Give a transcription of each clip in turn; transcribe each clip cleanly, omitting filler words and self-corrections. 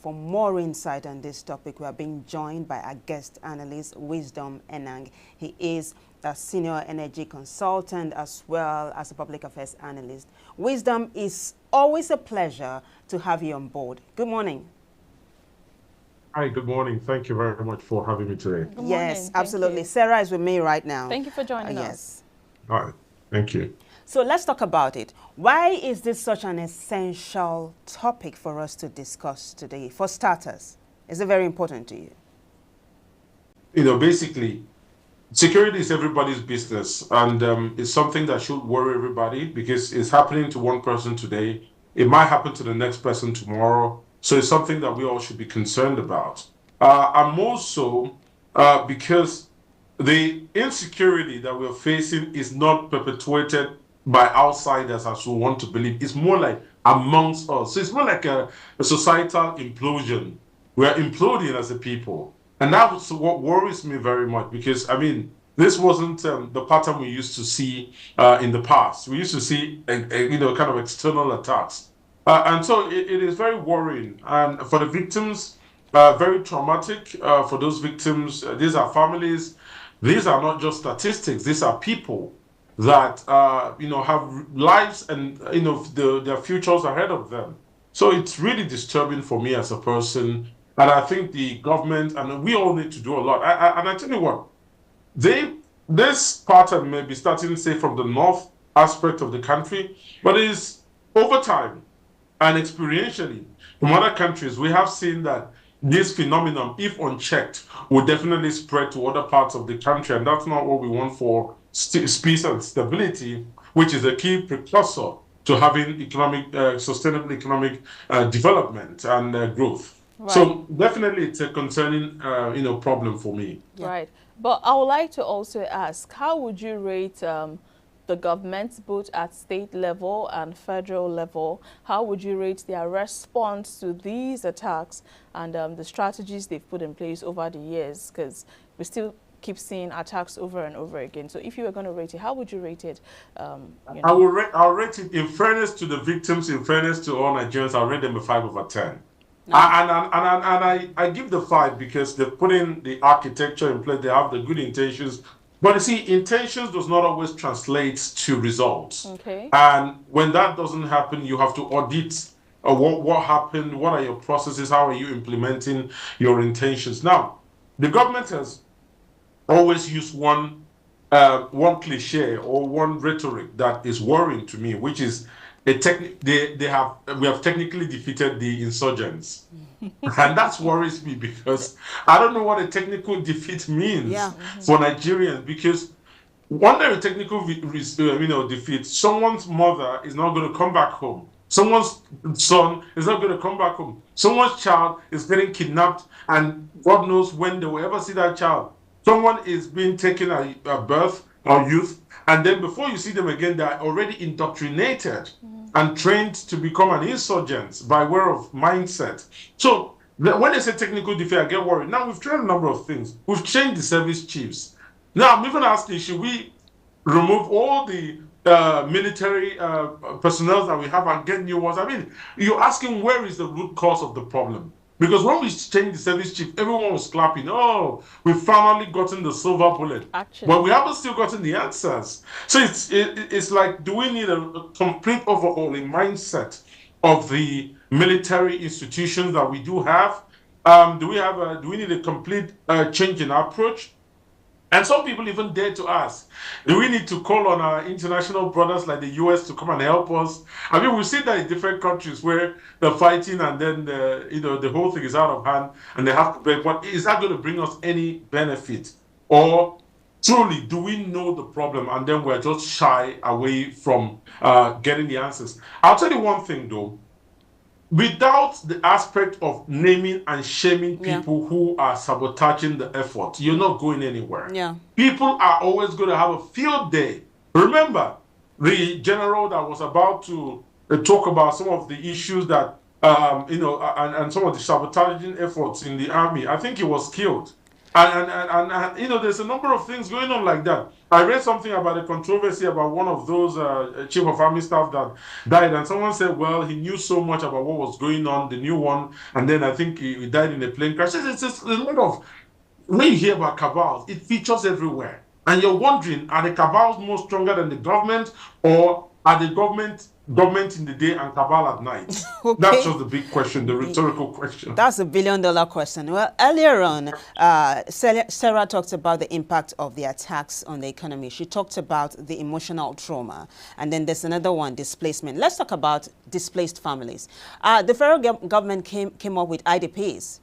for more insight on this topic, we are being joined by our guest analyst, Wisdom Enang. He is a senior energy consultant as well as a public affairs analyst. Wisdom, is always a pleasure to have you on board. Good morning. Hi, good morning. Thank you very much for having me today. Good morning. Yes, absolutely. Sarah is with me right now. Thank you for joining us. Yes. All right. Thank you. So let's talk about it. Why is this such an essential topic for us to discuss today? For starters, is it very important to you? Basically, security is everybody's business, and it's something that should worry everybody because it's happening to one person today. It might happen to the next person tomorrow. So it's something that we all should be concerned about. And more so because the insecurity that we're facing is not perpetuated by outsiders, as we want to believe. It's more like amongst us. So it's more like a societal implosion. We're imploding as a people. And that's what worries me very much because, this wasn't the pattern we used to see in the past. We used to see, kind of external attacks. And so it is very worrying. And for the victims, very traumatic. For those victims, these are families. These are not just statistics. These are people that, have lives and, their futures ahead of them. So it's really disturbing for me as a person. And I think the government, and we all need to do a lot. And I tell you what, this pattern may be starting, say, from the north aspect of the country, but it is over time. And experientially, from other countries, we have seen that this phenomenon, if unchecked, will definitely spread to other parts of the country. And that's not what we want for peace and stability, which is a key precursor to having sustainable economic development and growth. Right. So definitely it's a concerning, problem for me. Yeah. Right. But I would like to also ask, how would you rate the governments, both at state level and federal level? How would you rate their response to these attacks and the strategies they've put in place over the years? Because we still keep seeing attacks over and over again. So if you were going to rate it, how would you rate it? I'll rate it, in fairness to the victims, in fairness to all Nigerians, I'll rate them a 5 over 10. No. And I give the 5 because they're putting the architecture in place, they have the good intentions. But you see, intentions does not always translate to results. Okay. And when that doesn't happen, you have to audit what happened, what are your processes, how are you implementing your intentions. Now, the government has always used one cliche or one rhetoric that is worrying to me, which is we have technically defeated the insurgents. And that worries me because I don't know what a technical defeat means for Nigerians, because under a technical defeat, someone's mother is not going to come back home. Someone's son is not going to come back home. Someone's child is getting kidnapped, and God knows when they will ever see that child. Someone is being taken at birth or youth, and then before you see them again, they are already indoctrinated and trained to become an insurgent by way of mindset. So when they say technical defeat, I get worried. Now, we've tried a number of things. We've changed the service chiefs. Now, I'm even asking, should we remove all the military personnel that we have and get new ones? You're asking where is the root cause of the problem? Because when we changed the service chief, everyone was clapping. Oh, we've finally gotten the silver bullet. Actually. But we haven't still gotten the answers. So it's like, do we need a complete overhauling mindset of the military institutions that we do have? Do we need a complete change in approach? And some people even dare to ask, do we need to call on our international brothers like the US to come and help us? We've seen that in different countries where they're fighting and then the whole thing is out of hand and they have to pay. But is that going to bring us any benefit? Or truly, do we know the problem and then we're just shy away from getting the answers? I'll tell you one thing though. Without the aspect of naming and shaming people who are sabotaging the effort, you're not going anywhere. Yeah. People are always going to have a field day. Remember, the general that was about to talk about some of the issues that, and some of the sabotaging efforts in the army, I think he was killed. And you know, there's a number of things going on like that. I read something about a controversy about one of those chief of army staff that died, and someone said, well, he knew so much about what was going on, the new one, and then I think he died in a plane crash. It's just a lot of, when you hear about cabals, it features everywhere. And you're wondering, are the cabals more stronger than the government, or are the government in the day and cabal at night? Okay. That's just the big question, the rhetorical question. That's a billion-dollar question. Well, earlier on, Sarah talked about the impact of the attacks on the economy. She talked about the emotional trauma. And then there's another one, displacement. Let's talk about displaced families. The federal government came up with IDPs,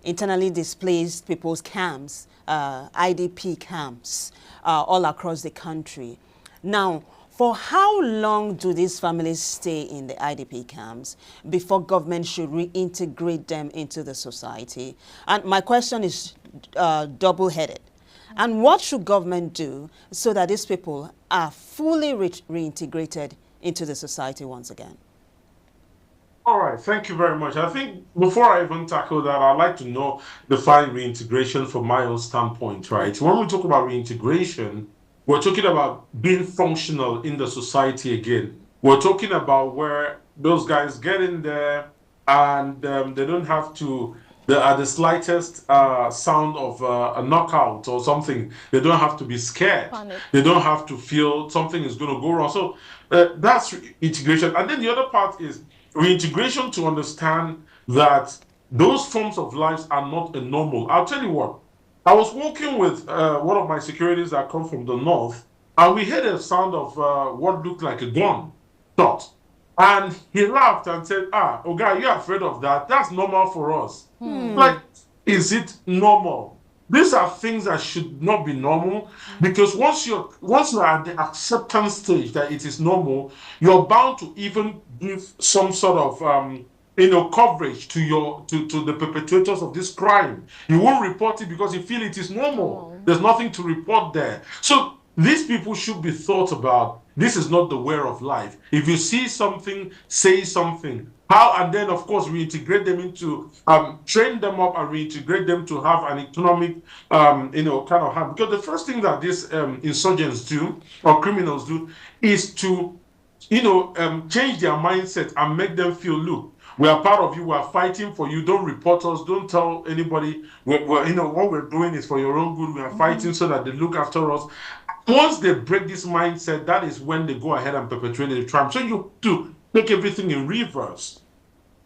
internally displaced people's camps, IDP camps, all across the country. Now, for how long do these families stay in the IDP camps before government should reintegrate them into the society? And my question is double-headed. And what should government do so that these people are fully reintegrated into the society once again? All right, thank you very much. I think before I even tackle that, I'd like to define reintegration from my own standpoint, right? When we talk about reintegration, we're talking about being functional in the society again. We're talking about where those guys get in there and they don't have to, at the slightest sound of a knockout or something, they don't have to be scared. Panic. They don't have to feel something is going to go wrong. So that's integration. And then the other part is reintegration to understand that those forms of lives are not a normal. I'll tell you what, I was walking with one of my securities that come from the north, and we heard a sound of what looked like a gun shot. And he laughed and said, oh guy, you're afraid of that? That's normal for us. Like, is it normal? These are things that should not be normal, because once you're at the acceptance stage that it is normal, you're bound to even give some sort of coverage to the perpetrators of this crime. You won't report it because you feel it is normal. There's nothing to report there. So these people should be thought about. This is not the way of life. If you see something, say something. How, and then of course reintegrate them into, train them up and reintegrate them to have an economic, kind of hand. Because the first thing that these insurgents do or criminals do is to, change their mindset and make them feel, look, we are part of you. We are fighting for you. Don't report us. Don't tell anybody. What we're doing is for your own good. We are fighting so that they look after us. Once they break this mindset, that is when they go ahead and perpetrate the crime. So you have to take everything in reverse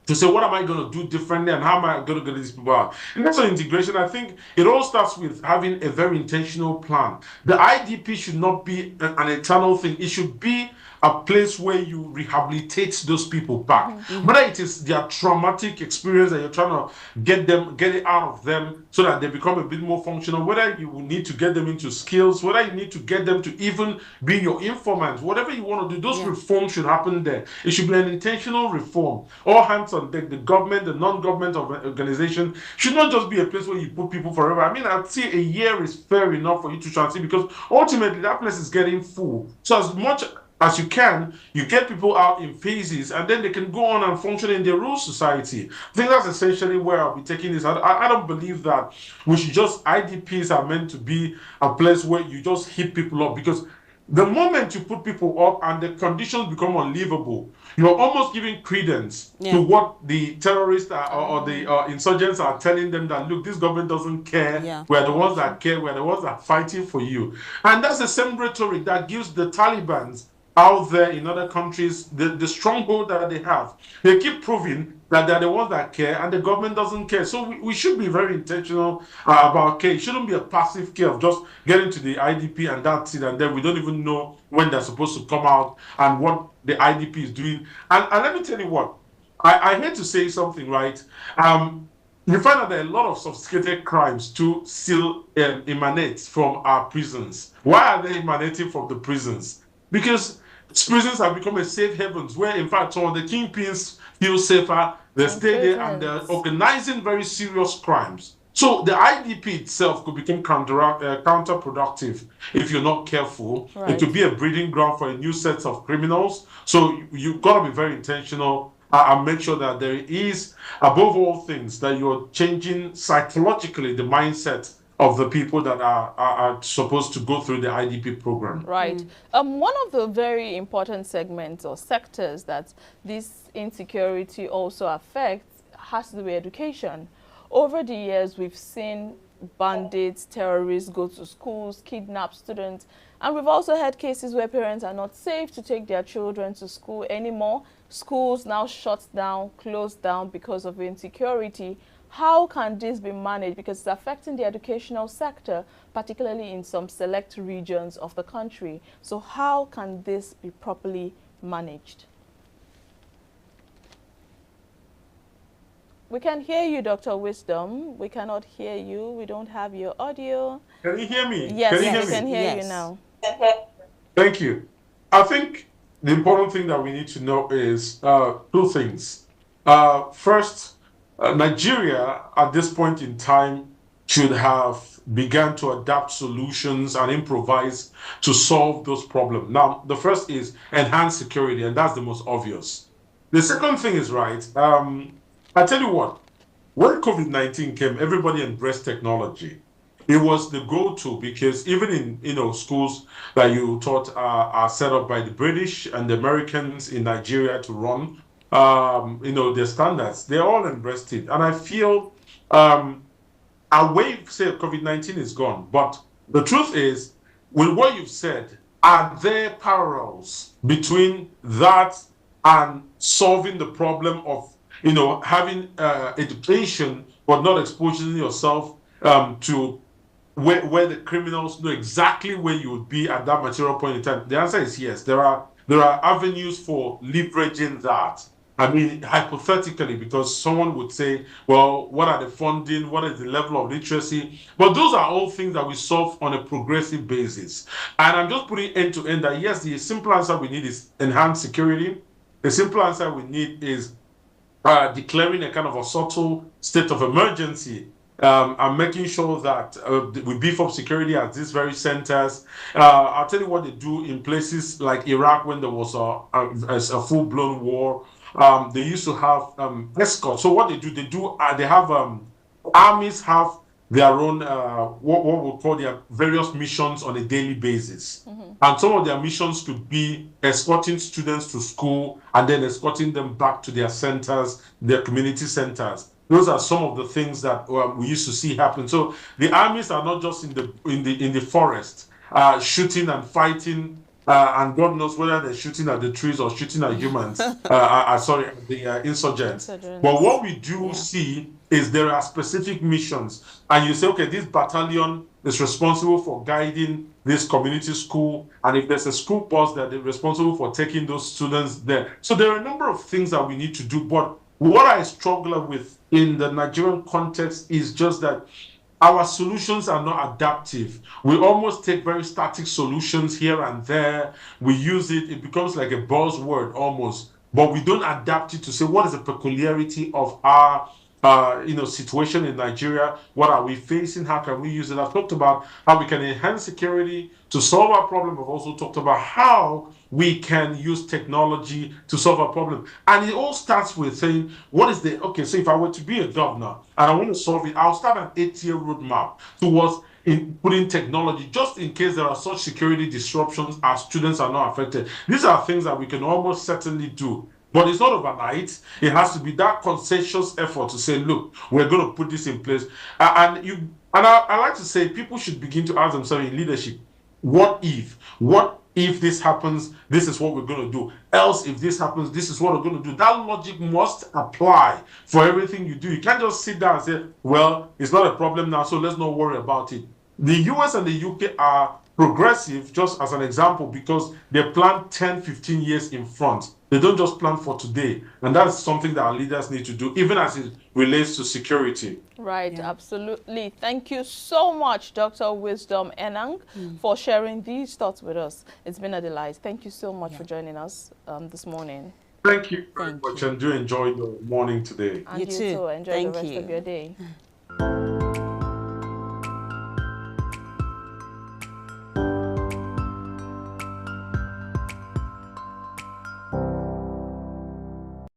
to say, what am I going to do differently and how am I going to get these people out? And that's an integration. I think it all starts with having a very intentional plan. The IDP should not be an eternal thing. It should be a place where you rehabilitate those people back. Whether it is their traumatic experience that you're trying to get it out of them so that they become a bit more functional, whether you will need to get them into skills, whether you need to get them to even be your informants, whatever you want to do, those reforms should happen there. It should be an intentional reform. All hands on deck. The government, the non-government organization should not just be a place where you put people forever. I mean, I'd say a year is fair enough for you to transit, because ultimately that place is getting full. So as much as you can, you get people out in phases, and then they can go on and function in their rural society. I think that's essentially where I'll be taking this. I don't believe that we should IDPs are meant to be a place where you just hit people up, because the moment you put people up and the conditions become unlivable, you're almost giving credence to what the terrorists or the insurgents are telling them, that, look, this government doesn't care. We're the ones that care. We're the ones that are fighting for you. And that's the same rhetoric that gives the Taliban out there in other countries the stronghold that they have. They keep proving that they're the ones that care, and the government doesn't care. So we should be very intentional about care. It shouldn't be a passive care of just getting to the IDP and that's it, and then we don't even know when they're supposed to come out and what the IDP is doing. And let me tell you what, I hate to say something, right? You find out that a lot of sophisticated crimes too still emanate from our prisons. Why are they emanating from the prisons? Because prisons have become a safe havens where, in fact, some of the kingpins feel safer. They stay there and they're organizing very serious crimes. So the IDP itself could become counterproductive if you're not careful. It could be a breeding ground for a new set of criminals. So you've got to be very intentional and make sure that there is, above all things, that you're changing psychologically the mindset of the people that are supposed to go through the IDP program. Right. One of the very important segments or sectors that this insecurity also affects has to do with education. Over the years, we've seen bandits, terrorists go to schools, kidnap students, and we've also had cases where parents are not safe to take their children to school anymore. Schools now shut down, closed down because of insecurity. How can this be managed? Because it's affecting the educational sector, particularly in some select regions of the country. So how can this be properly managed? We can hear you, Dr. Wisdom. We cannot hear you. We don't have your audio. Can you hear me? Yes, can you hear we me? can hear Yes. you now. Thank you. I think the important thing that we need to know is two things. First, Nigeria at this point in time should have begun to adapt solutions and improvise to solve those problems. Now, the first is enhance security, and that's the most obvious. The second thing is right. I tell you what, when COVID-19 came, everybody embraced technology. It was the go-to because even in schools that you taught are set up by the British and the Americans in Nigeria to run their standards, they all embraced it. And I feel away, say COVID-19 is gone. But the truth is, with what you've said, are there parallels between that and solving the problem of having education but not exposing yourself to where the criminals know exactly where you would be at that material point in time? The answer is yes. There are avenues for leveraging that. I mean, hypothetically, because someone would say, well, what are the funding? What is the level of literacy? But those are all things that we solve on a progressive basis. And I'm just putting end to end that, yes, the simple answer we need is enhanced security. The simple answer we need is declaring a kind of a subtle state of emergency and making sure that we beef up security at these very centers. I'll tell you what they do in places like Iraq when there was a full-blown war. They used to have escorts. So what they do, they have armies have their own what we call their various missions on a daily basis. And some of their missions could be escorting students to school and then escorting them back to their centers, their community centers. Those are some of the things that we used to see happen. So the armies are not just in the forest shooting and fighting, and God knows whether they're shooting at the trees or shooting at humans. The insurgents. But what we do see is there are specific missions, and you say, okay, this battalion is responsible for guiding this community school, and if there's a school bus, that they're responsible for taking those students there. So there are a number of things that we need to do, but what I struggle with in the Nigerian context is just that our solutions are not adaptive. We almost take very static solutions here and there. We use it, it becomes like a buzzword almost, but we don't adapt it to say what is the peculiarity of our situation in Nigeria. What are we facing? How can we use it? I've talked about how we can enhance security to solve our problem. I've also talked about how we can use technology to solve our problem. And it all starts with saying, so if I were to be a governor and I want to solve it, I'll start an 8-year roadmap towards putting technology, just in case there are such security disruptions, our students are not affected. These are things that we can almost certainly do. But it's not overnight. It has to be that conscientious effort to say, look, we're going to put this in place. I like to say people should begin to ask themselves in leadership, what if this happens, this is what we're going to do. Else, if this happens, this is what we're going to do. That logic must apply for everything you do. You can't just sit down and say, well, it's not a problem now, so let's not worry about it. The US and the UK are progressive, just as an example, because they plan 10, 15 years in front. They don't just plan for today. And that's something that our leaders need to do, even as it relates to security. Right, absolutely. Thank you so much, Dr. Wisdom Enang, for sharing these thoughts with us. It's been a delight. Thank you so much for joining us this morning. Thank you very much, and do enjoy your morning today. And you too. Enjoy the rest of your day.